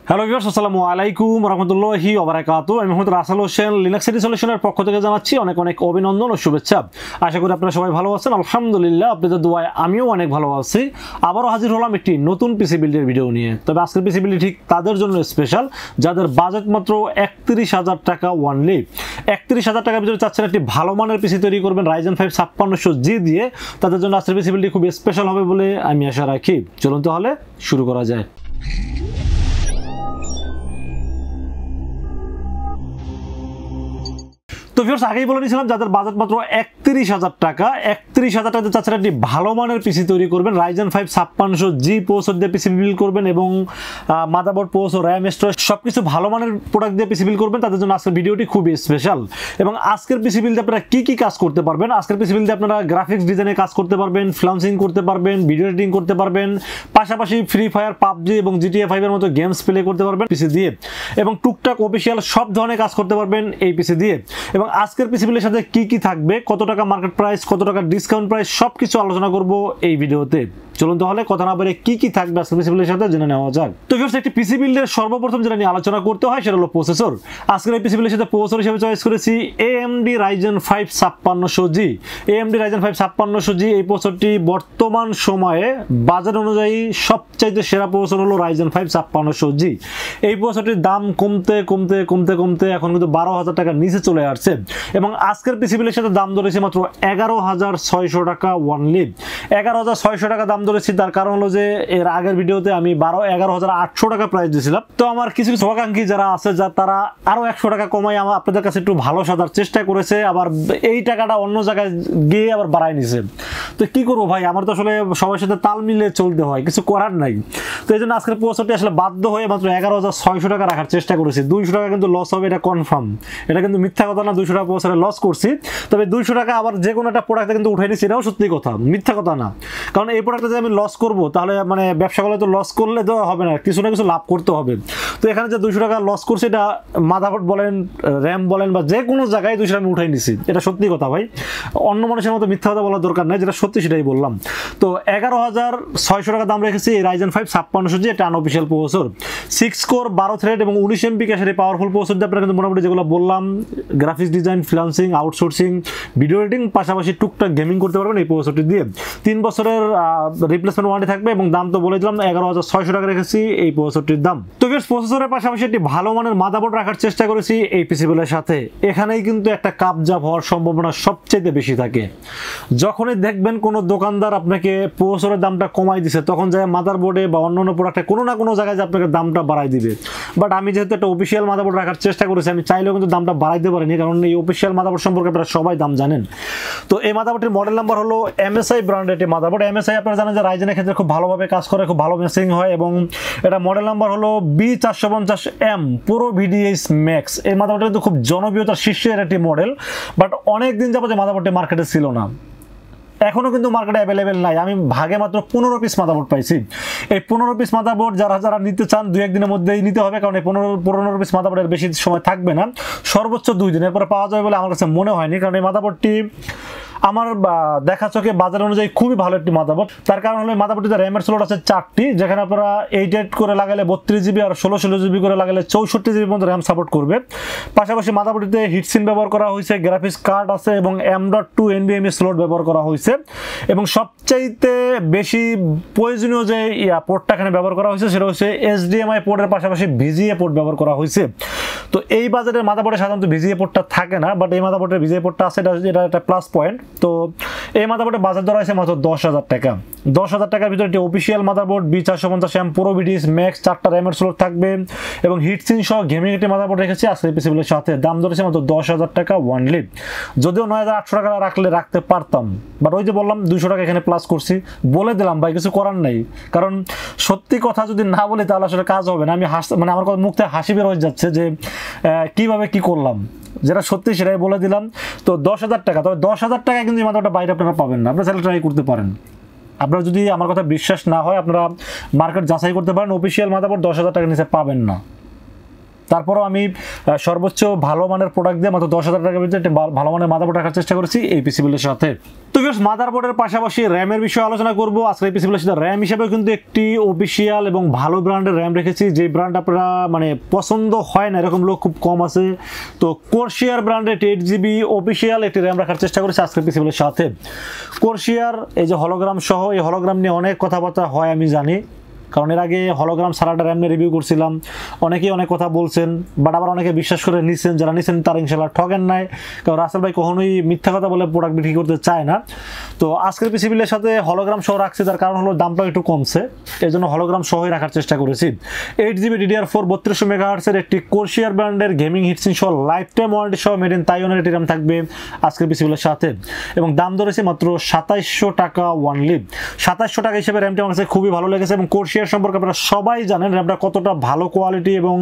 Hello viewers, আসসালামু আলাইকুম রাহমাতুল্লাহি ওয়া বারাকাতুহু। আমি মোহাম্মদ রাসেল হোসেন, লিনাক্স সিটি সলিউশনের পক্ষ থেকে জানাচ্ছি অনেক অনেক অভিনন্দন ও শুভেচ্ছা। আশা করি আপনারা সবাই ভালো আছেন। আলহামদুলিল্লাহ, আপনাদের দোয়ায় আমিও অনেক ভালো আছি। আবারও হাজির হলাম একটি নতুন পিসি বিল্ডের ভিডিও নিয়ে। তবে আজকের পিসি বিল্ড ঠিক তাদের জন্য স্পেশাল যাদের বাজেট মাত্র ৩১,০০০ টাকা ওয়ানলি। ৩১,০০০ টাকার ভিতরে চাচ্ছেন একটি ভালো মানের পিসি তৈরি করবেন Ryzen 5 5600G দিয়ে। তাদের জন্য আজকের পিসি বিল্ডটি খুব স্পেশাল হবে বলে আমি আশা রাখি। চলুন তাহলে শুরু করা যায়। তো ভিউয়ার্স, আগেই বলে নিয়েছিলাম যাদের বাজেট মাত্র ৩১,০০০ টাকা, ৩১,০০০ টাকাতে চাচ্ছেন একটি ভালো মানের পিসি তৈরি করবেন Ryzen 5 5600G প্রসেসর দিয়ে পিসি বিল্ড করবেন এবং মাদারবোর্ড প্রসেসর RAM স্টোরেজ সবকিছু ভালো মানের প্রোডাক্ট দিয়ে পিসি বিল্ড করবেন। তাদের জন্য আজকের ভিডিওটি খুবই স্পেশাল। এবং আজকের পিসি বিল্ডে আপনারা কি কি কাজ করতে পারবেন, আজকের পিসি বিল্ডে আপনারা গ্রাফিক্স ডিজাইনে কাজ করতে পারবেন, ফ্রিল্যান্সিং করতে পারবেন, ভিডিও এডিটিং করতে পারবেন, পাশাপাশি ফ্রি ফায়ার, পাবজি এবং GTA 5 এর মতো গেমস প্লে করতে পারবেন পিসি দিয়ে, এবং টুকটাক অফিসিয়াল সব ধরনের কাজ করতে পারবেন এই পিসি দিয়ে। এবং আজকের পিসি বিল্ডের সাথে কি কি থাকবে, কত টাকা মার্কেট প্রাইস, কত টাকা ডিসকাউন্ট প্রাইস, সবকিছু আলোচনা করব এই ভিডিওতে। চলুন তাহলে কথা না বলে কি কি থাকবে আজকের পিসি বিল্ডের সাথে জেনে নেওয়া যাক। তো ভিউয়ার্স, একটি পিসি বিল্ডের সর্বপ্রথম যেটা নিয়ে আলোচনা করতে হয় সেটা হলো প্রসেসর। আজকের এই পিসি বিল্ডের সাথে প্রসেসর হিসেবে চয়েস করেছি AMD Ryzen 5 5600G। AMD Ryzen 5 5600G এই প্রসেসরটি বর্তমান সময়ে বাজার অনুযায়ী সবচাইতে সেরা প্রসেসর হলো Ryzen 5 5600G। এই প্রসেসরটির দাম কমতে কমতে কমতে কমতে এখন কিন্তু 12,000 টাকার নিচে চলে আসছে এবং আজকের পিসি বিল্ডের সাথে দাম ধরেছে মাত্র 11,600 টাকা ওয়ানলি। 11,600 টাকা দাম ধরেছি, তার কারণ হলো যে এর আগের ভিডিওতে আমি 11,800 টাকা প্রাইস দিয়েছিলাম। তো আমার কিছু শুভাকাঙ্ক্ষী যারা আছে তারা আরো 100 টাকা কমাই আপনাদের কাছে একটু ভালো সাজার চেষ্টা করেছে, আবার এই টাকাটা অন্য জায়গায় গিয়ে আবার বাড়ায় নিছে। তো কি করবো ভাই, আমার তো আসলে সবার সাথে তাল মিলিয়ে চলতে হয়, কিছু করার নাই। তো এই জন্য আজকের প্রসেসরটি আসলে বাধ্য হয়ে মাত্র 11,600 টাকা রাখার চেষ্টা করেছি। 200 টাকা কিন্তু লস হবে, এটা কনফার্ম, এটা কিন্তু মিথ্যা কথা না। 200 টাকা প্রসেসরে লস করছি, তবে 200 টাকা আবার যে কোনো একটা প্রোডাক্টে কিন্তু উঠাই নিচ্ছি, এটাও সত্যি কথা, মিথ্যা কথা না। কারণ এই প্রোডাক্টে যে আমি লস করবো, তাহলে মানে ব্যবসা করলে তো লস করলে তো হবে না, কিছু না কিছু লাভ করতে হবে। তো এখানে যে 200 টাকা লস করছি, এটা মাদারবোর্ড বলেন, র্যাম বলেন বা যে কোনো জায়গায় 200 আমি উঠাই নিছি, এটা সত্যি কথা ভাই। অন্য মানুষের মতো মিথ্যা কথা বলার দরকার নেই, যেটা সত্যি সেটাই বললাম। তো 11,600 টাকা দাম রেখেছি এই Ryzen 5 5600G, এটা আনঅফিশিয়াল প্রসেসর। 6 কোর 12 থ্রেড এবং 19 MB ক্যাশের এই পাওয়ারফুল প্রসেসর দিয়ে আপনারা কিন্তু মোটামুটি যেগুলো বললাম, graphics design, freelancing, outsourcing, video editing, পাশাপাশি টুকটাক গেমিং করতে পারবেন এই প্রসেসরটি দিয়ে। 3 বছরের রিপ্লেসমেন্ট ওয়ারেন্টি থাকবে এবং দাম তো বলে দিলাম 11,600 টাকা রেখেছি এই প্রসেসরটির দাম। তো ভিউয়ার্স, প্রসেসরের পাশাপাশি একটি ভালো মানের মাদারবোর্ড রাখার চেষ্টা করেছি এই পিসি বিল্ডের সাথে। এখানেই কিন্তু একটা কাবজাব হওয়ার সম্ভাবনা সবচেয়ে বেশি থাকে। যখনই দেখবেন কোনো দোকানদার আপনাকে প্রসেসরের দামটা কমাই দিছে, তখন যায় মাদারবোর্ডে বা অন্যান্য প্রোডাক্টে কোনো না কোনো জায়গায় আপনাকে দামটা বাড়াই দিবে। বাট আমি যেহেতু একটা অফিসিয়াল মাদারবোর্ড রাখার চেষ্টা করেছি, আমি চাইলেও কিন্তু দামটা বাড়াইতে পারিনি, কারণ এই অফিসিয়াল মাদারবোর্ড সম্পর্কে আপনারা সবাই দাম জানেন। তো এই মাদারবোর্ডের মডেল নাম্বার হলো MSI ব্র্যান্ডের একটি মাদারবোর্ড। MSI আপনারা জানেন যে রাইজেনের ক্ষেত্রে খুব ভালোভাবে কাজ করে, খুব ভালো মেসিং হয়, এবং এটা মডেল নাম্বার হলো B450M Pro-VDH Max। এই মাদারবোর্ডটা কিন্তু খুব জনপ্রিয়তার শীর্ষের একটি মডেল, বাট অনেক দিন যাবত মাদারবোর্ডটি মার্কেটে ছিল না, এখনো কিন্তু মার্কেটে অ্যাভেলেবেল নাই। আমি ভাগে মাত্র 15 পিস মাদারবোর্ড পাইছি। এই 15 পিস মাদারবোর্ড যারা নিতে চান 2-1 দিনের মধ্যেই নিতে হবে, কারণ এই 15 পিস মাদারবোর্ডের বেশি সময় থাকবে না, সর্বোচ্চ 2 দিন, এরপরে পাওয়া যাবে বলে আমার কাছে মনে হয়নি। কারণ এই মাদারবোর্ডটি আমার দেখা চোখে বাজার অনুযায়ী খুবই ভালো একটি মাদারবোর্ড। তার কারণ হলো মাদারবোর্ডটিতে র্যামের স্লট আছে 4টি, যেখানে আপনারা 8 করে লাগালে 32 GB আর 16 GB করে লাগালে 64 GB পর্যন্ত র্যাম সাপোর্ট করবে। পাশাপাশি মাদারবোর্ডটিতে হিটসিন ব্যবহার করা হয়েছে, গ্রাফিক্স কার্ড আছে এবং M.2 NVMe স্লট ব্যবহার করা হয়েছে, এবং সবচাইতে বেশি প্রয়োজনীয় যে পোর্টটা এখানে ব্যবহার করা হয়েছে সেটা হচ্ছে HDMI পোর্টের পাশাপাশি VGA পোর্ট ব্যবহার করা হয়েছে। তো এই বাজারের মাদারবোর্ডে সাধারণত VGA পোর্টটা থাকে না, বাট এই মাদারবোর্ডের VGA পোর্টটা আছে, এটা একটা প্লাস পয়েন্ট। তো এই মাদারবোর্ডের বাজার দর আছে মাত্র 10,000 টাকা। 10,000 টাকার ভিতরে একটি official motherboard B450M Pro-VDH Max, 4টা র্যামের স্লট থাকবে এবং হিটসিন সহ গেমিং একটি মাদারবোর্ড রেখেছি আজকের পিসি বিল্ডের সাথে। দাম ধরেছে মাত্র 10,000 টাকা ওয়ানলি। যদিও 9,800 টাকা রাখতে পারতাম, বাট ওই যে বললাম 200 টাকা এখানে প্লাস করছি, বলে দিলাম ভাই, কিছু করার নাই। কারণ সত্যি কথা যদি না বলি তাহলে আসলে কাজ হবে না। আমি মানে আমার মুখ থেকে হাসি বের হয়ে যাচ্ছে যে কিভাবে কি করলাম, যেটা সত্যি সেটাই বলে দিলাম। তো 10,000 টাকা, তবে 10,000 টাকায় কিন্তু এই মাদারবোর্ডটা বাইরে আপনারা পাবেন না, আপনারা চাইলে ট্রাই করতে পারেন। আপনারা যদি আমার কথা বিশ্বাস না হয় আপনারা মার্কেট যাচাই করতে পারেন, অফিসিয়াল মাদারবোর্ড 10,000 টাকার নিচে পাবেন না। তারপরও আমি সর্বোচ্চ ভালো মানের প্রোডাক্ট দিয়ে মাত্র 10,000 টাকার ভিতরে একটা ভালো মানের মাদারবোর্ড রাখার চেষ্টা করেছি এই পিসি বিল্ডের সাথে। তো ভিউয়ার্স, মাদারবোর্ডের পাশাপাশি র্যামের বিষয়ে আলোচনা করব আজকে এই পিসি বিল্ডের সাথে। র্যাম হিসেবে কিন্তু একটি অফিসিয়াল এবং ভালো ব্র্যান্ডের র্যাম রেখেছি, যে ব্র্যান্ড আপনারা মানে পছন্দ হয় না এরকম লোক খুব কম আছে। তো কোরসিয়ার ব্র্যান্ডের 8GB অফিসিয়াল একটি র্যাম রাখার চেষ্টা করেছি আজকে পিসি বিল্ডের সাথে। কোরসিয়ার এই যে হলোগ্রাম সহ, এই হলোগ্রাম নিয়ে অনেক কথাবার্তা হয় আমি জানি, কারণ এর আগে হলোগ্রাম সারাটা র্যাম নিয়ে রিভিউ করছিলাম, অনেকেই অনেক কথা বলছেন, বাট আবার অনেকে বিশ্বাস করে নিচ্ছেন, যারা নিচ্ছেন তারা ইনশাল্লাহ ঠকেন নাই, কারণ রাসেল ভাই কখনোই মিথ্যা কথা বলে প্রোডাক্ট বিক্রি করতে চায় না। তো আজকের পিসি বিলের সাথে হলোগ্রাম সহ রাখছি, তার কারণ হলো দামটা একটু কমছে, এই জন্য হলোগ্রাম সহই রাখার চেষ্টা করেছি। 8GB DDR4 3200 মেগাহার্টসের একটি কোরসিয়ার ব্র্যান্ডের গেমিং হিটসিং সহ লাইফ টাইম ওয়ারেন্টি সহ মেড ইন তাইওয়ানের একটি র্যাম থাকবে আজকের পিসি বিলের সাথে, এবং দাম ধরেছে মাত্র 2700 টাকা ওয়ানলি। 2700 টাকা হিসেবে র্যামটি আমার কাছে খুবই ভালো লেগেছে, এবং কোরসিয়ার সম্পর্কে আপনারা সবাই জানেন র্যামটা কতটা ভালো কোয়ালিটি, এবং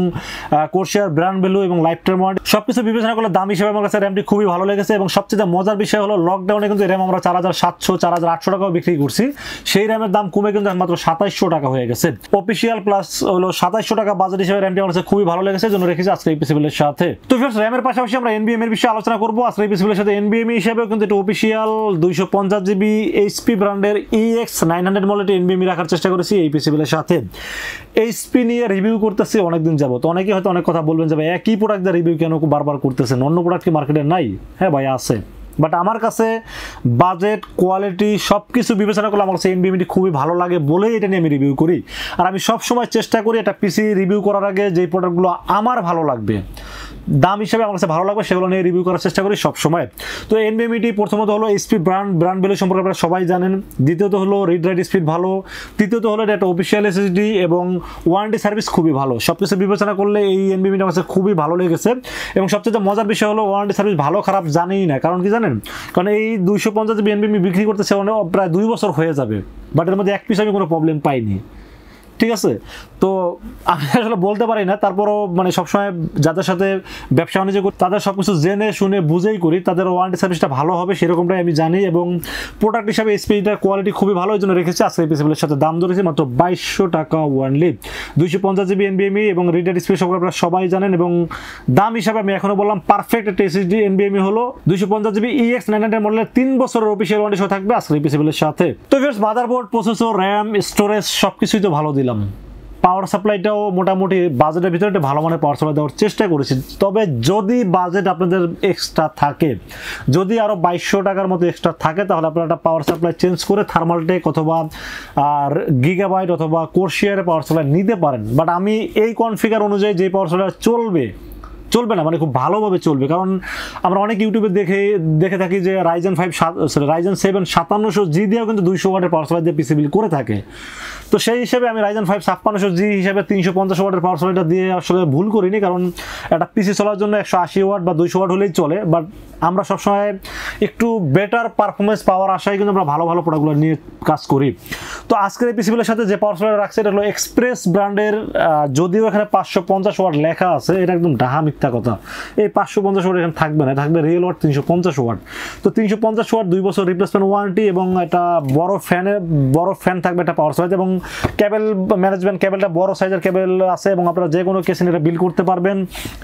কোরসিয়ার ব্র্যান্ড ভ্যালু এবং লাইফ টাইম ওয়ারেন্টি সবকিছু বিবেচনা করলে দাম হিসেবে আমার কাছে র্যামটি খুবই ভালো লেগেছে। এবং সবচেয়ে মজার বিষয় হলো লকডাউনে কিন্তু র্যাম আমরা 4700 4800 টাকাও বিক্রি করছি, সেই র্যামের দাম কমে কিন্তু মাত্র 2700 টাকা হয়ে গেছে। অফিসিয়াল প্লাস হলো 2700 টাকা বাজেট হিসেবে র্যামটি আমার কাছে খুবই ভালো লেগেছে, জন্য রেখেছি আজকে এই পিসি বিলের সাথে। তো ফ্রেন্ডস, র্যামের পাশাপাশি আমরা NVMe এর বিষয়ে আলোচনা করব আজকে এই পিসি বিলের সাথে। NVMe হিসেবেও কিন্তু এটা অফিসিয়াল 250GB HP ব্র্যান্ডের EX900 মডেলটি NVMe রাখার চেষ্টা করেছি এই পিসি বিলের সাথে। HP নিয়ে রিভিউ করতেছি অনেকদিন যাবো, তো অনেকেই হয়তো অনেক কথা বলবেন যে ভাই একই প্রোডাক্ট দিয়ে রিভিউ কেন বারবার করতেছেন, অন্য প্রোডাক্ট কি মার্কেটে নাই? হ্যাঁ ভাই আছে, বাট আমার কাছে বাজেট কোয়ালিটি সব কিছু বিবেচনা করলে আমার কাছে NVMe খুবই ভালো লাগে বলেই এটা নিয়ে আমি রিভিউ করি। আর আমি সব সময় চেষ্টা করি একটা পিসি রিভিউ করার আগে যে প্রোডাক্টগুলো আমার ভালো লাগবে, দাম হিসেবে আমার কাছে ভালো লাগবে, সেগুলো নিয়ে রিভিউ করার চেষ্টা করি সব সময়। তো NVMe প্রথমত হলো HP ব্র্যান্ড ভ্যালু সম্পর্কে আপনারা সবাই জানেন, দ্বিতীয়ত হলো রিড রাইট স্পিড ভালো, তৃতীয়ত হলো এটা একটা অফিসিয়াল SSD এবং ওয়ারেন্টি সার্ভিস খুবই ভালো। সব কিছু বিবেচনা করলে এই NVMe আমার কাছে খুবই ভালো লেগেছে। এবং সবচেয়ে মজার বিষয় হলো ওয়ারেন্টি সার্ভিস ভালো খারাপ জানিই না, কারণ কি জানেন, কারণ এই 250GB NVMe বিক্রি করতেছে প্রায় 2 বছর হয়ে যাবে, বাট এর মধ্যে এক পিস আমি কোনো প্রবলেম পাইনি, ঠিক আছে। তো আমি আসলে বলতে পারি না, তারপরও মানে সবসময় যাদের সাথে ব্যবসা বাণিজ্য করি তাদের সব কিছু জেনে শুনে বুঝেই করি, তাদের ওয়ারেন্টি সার্ভিসটা ভালো হবে সেরকমটাই আমি জানি। এবং প্রোডাক্ট হিসাবে SPটার কোয়ালিটি খুবই ভালো, এই জন্য রেখেছি আজকে এই পিসি বিলের সাথে। দাম ধরেছি মাত্র 2200 টাকা ওয়ানলি। 250GB NVMe এবং রিড রাইট স্পিড সম্পর্কে আপনারা সবাই জানেন, এবং দাম হিসাবে আমি এখনো বললাম পারফেক্ট একটা SSD NVMe হলো 250GB EX900 মডেলের 3 বছরের অফিসিয়াল ওয়ারেন্টি সহ থাকবে আজকে এই পিসি বিলের সাথে। তো viewers, motherboard, processor, RAM, storage সবকিছুই তো ভালো দিলাম, পাওয়ার সাপ্লাইটাও মোটামুটি বাজেটের ভিতরে একটা ভালো মানের পাওয়ার সাপ্লাই দেওয়ার চেষ্টা করেছি। তবে যদি বাজেট আপনাদের এক্সট্রা থাকে, যদি আরও 2200 টাকার মতো এক্সট্রা থাকে, তাহলে আপনারা একটা পাওয়ার সাপ্লাই চেঞ্জ করে থার্মালটেক অথবা গিগাবাইট অথবা কোরসিয়ারের পাওয়ার সাপ্লাই নিতে পারেন। বাট আমি এই কনফিগার অনুযায়ী যে পাওয়ার সাপ্লাই চলবে না, মানে খুব ভালোভাবে চলবে, কারণ আমরা অনেক ইউটিউবে দেখে থাকি যে Ryzen 7 5700G দিয়েও কিন্তু 200 ওয়াটের পাওয়ার সাপ্লাই দিয়ে পিসি বিল করে থাকে। তো সেই হিসেবে আমি Ryzen 5 5600G হিসেবে 350 ওয়াটের পাওয়ার সাপ্লাইটা দিয়ে আসলে ভুল করিনি, কারণ একটা পিসি চলার জন্য 180 ওয়াট বা 200 ওয়াট হলেই চলে। বাট আমরা সবসময় একটু বেটার পারফরমেন্স পাওয়ার আশায় কিন্তু আমরা ভালো প্রোডাক্টগুলো নিয়ে কাজ করি। তো আজকের এই পিসিবিলের সাথে যে পাওয়ার সাপ্লাই রাখছে এটা হলো এক্সপ্রেস ব্র্যান্ডের, যদিও এখানে 550 ওয়াট লেখা আছে, এটা একদম ডাহা মিথ্যা কথা। এই 550 ওয়াট এখানে থাকবে না, থাকবে রিয়েল ওয়াট 350 ওয়াট। তো 350 ওয়াট 2 বছর রিপ্লেসমেন্ট ওয়ারেন্টি, এবং একটা বড় ফ্যান থাকবে একটা পাওয়ার সাপ্লাই, এবং কেবল ম্যানেজমেন্ট কেবলটা বড় সাইজের কেবল আছে, এবং আপনারা যে কোনো কেসে এটা বিল করতে পারবেন।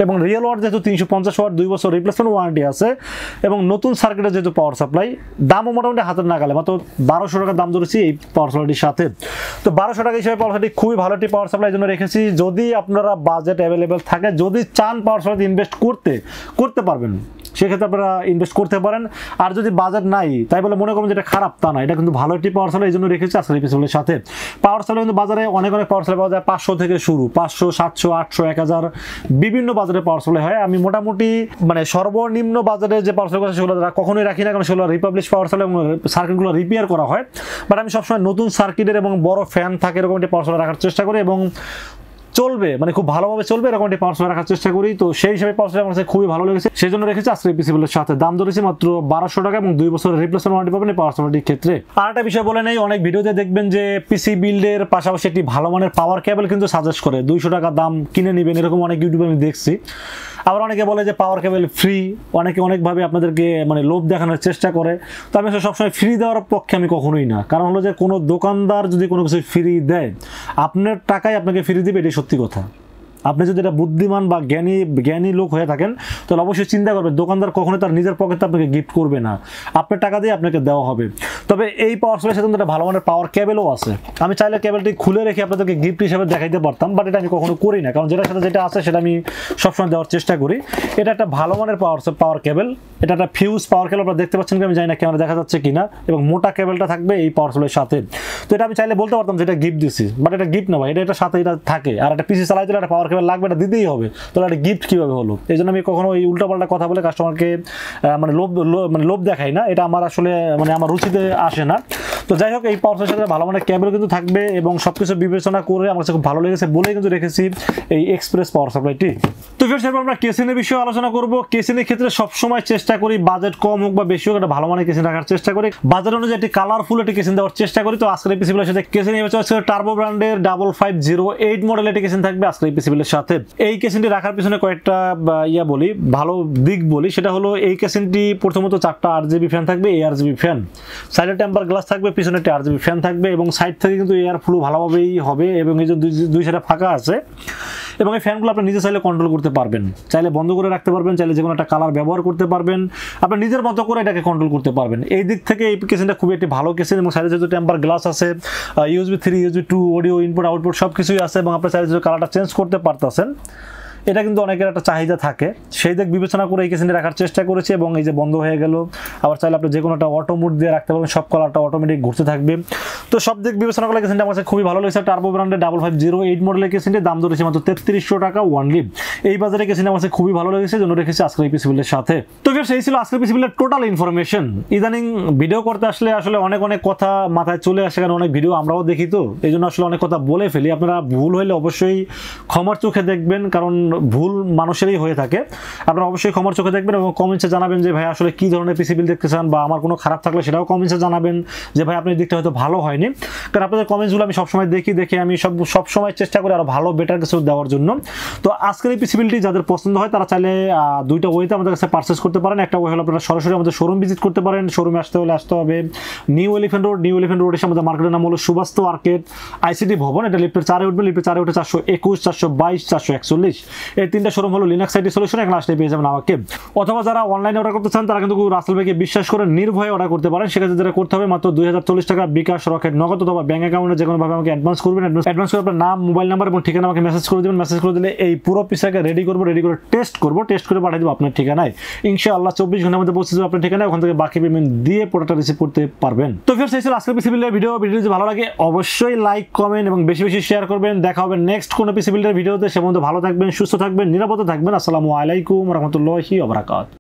এবং রিয়েল ওয়াট যেহেতু 350 ওয়াট 2 বছর রিপ্লেসমেন্ট ওয়ারেন্টি আছে, এবং নতুন সার্কিটের যেহেতু পাওয়ার সাপ্লাই, দামও মোটামুটি হাতের নাগালে, মাত্র 1200 টাকা দাম ধরেছি এই পাওয়ার সাপ্লাইটির সাথে। তো 1200 টাকা হিসেবে পাওয়ার সাপ্লাই খুবই ভালো একটি পাওয়ার সাপ্লাই জন্য রেখেছি। যদি আপনারা বাজেট অ্যাভেলেবেল থাকে, যদি চান পাওয়ার সাপ্লাই ইনভেস্ট করতে পারবেন, সেক্ষেত্রে আপনারা ইনভেস্ট করতে পারেন। আর যদি বাজেট নাই, তাই বলে মনে করুন যেটা খারাপ, তা না, এটা কিন্তু ভালো একটি পাওয়ার সাপ্লাই, এই জন্য রেখেছি আজকের এপিসোডের সাথে। পাওয়ার সাপ্লাই কিন্তু বাজারে অনেক পাওয়ার সাপ্লাই পাওয়া যায়, 500 থেকে শুরু, 500, 700, 800, 1000 বিভিন্ন বাজারে পাওয়ার সাপ্লাই হয়। আমি মোটামুটি মানে সর্বনিম্ন বাজারে যে পাওয়ার সাপ্লাই সেগুলো কখনোই রাখি না, কারণ সেগুলো রিপাবলিশ পাওয়ার সাপ্লাই এবং সার্কিটগুলো রিপেয়ার করা হয়। বাট আমি সবসময় নতুন সার্কিটের এবং বড় ফ্যান থাকে এরকম একটি পাওয়ার সাপ্লাই রাখার চেষ্টা করি, এবং চলবে মানে খুব ভালোভাবে চলবে এরকম একটি পাওয়ার সাপ্লাই রাখার চেষ্টা করি। তো সেই হিসাবে পাওয়ার সাপ্লাই আমার কাছে খুবই ভালো লেগেছে, সেই জন্য রেখেছি আজকে পিসিবিলের সাথে। দাম ধরেছি মাত্র 1200 টাকা, এবং 2 বছরের রিপ্লেসমেন্ট ওয়ারেন্টি পাবেন এই পাওয়ার সাপ্লাইটির ক্ষেত্রে। আর একটা বিষয় বলে নেই, অনেক ভিডিওতে দেখবেন যে পিসি বিল্ডের পাশাপাশি একটি ভালো মানের পাওয়ার কেবল কিন্তু সাজেস্ট করে, 200 টাকা দাম কিনে নেবেন, এরকম অনেক ইউটিউবে আমি দেখছি। আবার অনেকে বলে যে পাওয়ার কেবল ফ্রি, অনেকে অনেকভাবে আপনাদেরকে মানে লোভ দেখানোর চেষ্টা করে। তো আমি সবসময় ফ্রি দেওয়ার পক্ষে আমি কখনোই না, কারণ হলো যে কোনো দোকানদার যদি কোনো কিছু ফ্রি দেয়, আপনার টাকায় আপনাকে ফ্রি দিবে, এটাই সত্যি কথা। আপনি যদি এটা বুদ্ধিমান বা জ্ঞানী লোক হয়ে থাকেন তাহলে অবশ্যই চিন্তা করবেন দোকানদার কখনোই তার নিজের পকেটে আপনাকে গিফট করবে না, আপনার টাকা দিয়ে আপনাকে দেওয়া হবে। তবে এই পাওয়ার সাপ্লাইয়ের সাথে একটা ভালো মানের পাওয়ার কেবলও আছে, আমি চাইলে কেবলটি খুলে রেখে আপনাদেরকে গিফট হিসেবে দেখাইতে পারতাম, বাট এটা আমি কখনো করি না, কারণ যেটার সাথে যেটা আছে সেটা আমি সবসময় দেওয়ার চেষ্টা করি। এটা একটা ভালো মানের পাওয়ার কেবল, এটা একটা ফিউজ পাওয়ার কেবল, আপনারা দেখতে পাচ্ছেন কি আমি জানি না ক্যামেরা দেখা যাচ্ছে কিনা, এবং মোটা কেবলটা থাকবে এই পাওয়ার সাপ্লাইয়ের সাথে। তো এটা আমি চাইলে বলতে পারতাম যে এটা গিফট দিছি, বাট এটা গিফট না ভাই, এটা সাথে এটা থাকে। আর একটা পিসি চালাইতে একটা পাওয়ার কেবল লাগবে, এটা দিতেই হবে, তাহলে একটা গিফট কিভাবে হলো? এই জন্য আমি কখনো এই উল্টাপাল্টা কথা বলে কাস্টমারকে মানে লোভ দেখাই না, এটা আমার আসলে মানে আমার রুচিতে আসে না। তো যাই হোক, এই পাওয়ার সাপ্লাইয়ের সাথে ভালো মানের কেবল কিন্তু থাকবে, এবং সবকিছু বিবেচনা করে আমার কাছে খুব ভালো লেগেছে বলেই কিন্তু রেখেছি এই এক্সপ্রেস পাওয়ার সাপ্লাইটি। তো ফির সেরপর আমরা কেসিনের বিষয়ে আলোচনা করব। কেসিনের ক্ষেত্রে সবসময় চেষ্টা করি বাজেট কম হোক বা বেশি হোক একটা ভালো মানের কেসিন রাখার চেষ্টা করি, বাজেট অনুযায়ী একটি কালারফুল একটি কেসিন দেওয়ার চেষ্টা করি। তো আজকের এই পিসিবিলের সাথে কেসিন হচ্ছে টার্বো ব্র্যান্ডের 5508 মডেলের একটি কেসিন থাকবে আজকের এই পিসিবিলের সাথে। এই কেসিনটি রাখার পিছনে কয়েকটা বলি, ভালো দিক বলি, সেটা হলো এই কেসিনটি প্রথমত 4টা RGB ফ্যান থাকবে, ARGB ফ্যান, সাইডে টেম্পার গ্লাস থাকবে, পিছনে একটা RGB ফ্যান থাকবে, এবং সাইড থেকে কিন্তু এয়ার ফ্লো ভালোভাবেই হবে, এবং এই যে দুই সাইডে ফাঁকা আছে, এবং এই ফ্যানগুলো আপনি নিজে চাইলে কন্ট্রোল করতে পারবেন, চাইলে বন্ধ করে রাখতে পারবেন, চাইলে যে কোনো একটা কালার ব্যবহার করতে পারবেন, আপনি নিজের মতো করে এটাকে কন্ট্রোল করতে পারবেন। এই দিক থেকে এই কেসিনটা খুবই একটি ভালো কেসিন, এবং সাইডে যেহেতু টেম্পার গ্লাস আছে, USB 3 USB 2 audio input output সব কিছুই আছে, এবং আপনি চাইলে যে কালারটা চেঞ্জ করতে পারতেছেন। এটা কিন্তু অনেকের একটা চাহিদা থাকে, সেই দিক বিবেচনা করে এই কেসিনটা রাখার চেষ্টা করেছি। এবং এই যে বন্ধ হয়ে গেল, আবার চাইলে আপনি যে কোনো একটা অটো মোড দিয়ে রাখতে পারবেন, সব কালারটা অটোমেটিক ঘুরতে থাকবে। তো সব দিক বিবেচনা করলে কেসিনটা আমার কাছে খুবই ভালো লেগেছে। টার্বো ব্র্যান্ডের 5508 মডেলের কেসিনটির দাম ধরেছে মাত্র 3300 টাকা ওয়ানলি। এই বাজারে কেসিনটা আমার কাছে খুবই ভালো লেগেছে, জন্য রেখেছি আজকের এই পিসিবিলের সাথে। তো ফির সেই ছিল আজকের পিসিবিলের টোটাল ইনফরমেশন। ইদানিং ভিডিও করতে আসলে অনেক কথা মাথায় চলে আসে, কারণ অনেক ভিডিও আমরাও দেখি, তো এই জন্য আসলে অনেক কথা বলে ফেলি। আপনারা ভুল হইলে অবশ্যই ক্ষমার চোখে দেখবেন, কারণ ভুল মানুষেরই হয়ে থাকে। আপনারা অবশ্যই ক্ষমার চোখে দেখবেন, এবং কমেন্টসে জানাবেন যে ভাই আসলে কি ধরনের পিসিবিল দেখতে চান, বা আমার কোনো খারাপ থাকলে সেটাও কমেন্টসে জানাবেন যে ভাই আপনার দিকটা হয়তো ভালো হয়নি। কারণ আপনাদের কমেন্টসগুলো আমি সবসময় দেখে আমি সবসময় চেষ্টা করি আরো ভালো বেটার কিছু দেওয়ার জন্য। তো আজকের এই পিসিবিলটি যাদের পছন্দ হয় তারা চাইলে দুইটা ওয়েতে আমাদের কাছে পারচেস করতে পারেন। একটা ওয়ে হলো আপনারা সরাসরি আমাদের শোরুম ভিজিট করতে পারেন। শোরুমে আসতে হবে নিউ এলিফ্যান্ট রোড এসে আমাদের মার্কেটের নাম হলো সুবাস্তু আর্কেড ICT ভবন। এটা লিফটের 4-এ উঠবে, লিফটের 4-এ উঠে 421 422 441 এই তিনটা শোরুম হলো লিনাক্স আইটি সলিউশন। এখানে আসলে পেয়ে যাবেন আমাকে। অথবা যারা অনলাইনে অর্ডার করতে চান তারা কিন্তু রাসেল ভাইকে বিশ্বাস করে নির্ভয়ে অর্ডার করতে পারেন। সেক্ষেত্রে যেটা করতে হবে মাত্র 2040 টাকা বিকাশ, রকেট, নগদ অথবা ব্যাংক অ্যাকাউন্টে যে কোনোভাবে আমাকে অ্যাডভান্স করবেন। অ্যাডভান্স করে আপনার নাম, মোবাইল নাম্বার এবং ঠিকানা আমাকে মেসেজ করে দেবেন। মেসেজ করে দিলে এই পুরো পিসটাকে রেডি করে টেস্ট করে পাঠিয়ে দেবো আপনার ঠিকানায়। ইনশাআল্লাহ 24 ঘন্টার মধ্যে পৌঁছে যাবে আপনার ঠিকানায়। ওখান থেকে বাকি পেমেন্ট দিয়ে প্রোডাক্টটা রিসিভ করতে পারবেন। তো ফির সেই ছিল আজকের পিসিবিলের ভিডিও যদি ভালো লাগে অবশ্যই লাইক, কমেন্ট এবং বেশি শেয়ার করবেন। দেখা হবে নেক্সট কোনো পিসিবিলের ভিডিওতে। সে পর্যন্ত ভালো থাকবেন, সুস্থ থাকবেন, নিরাপদে থাকবেন। আসসালামু আলাইকুম ওয়া রাহমাতুল্লাহি ওয়া বারাকাতুহু।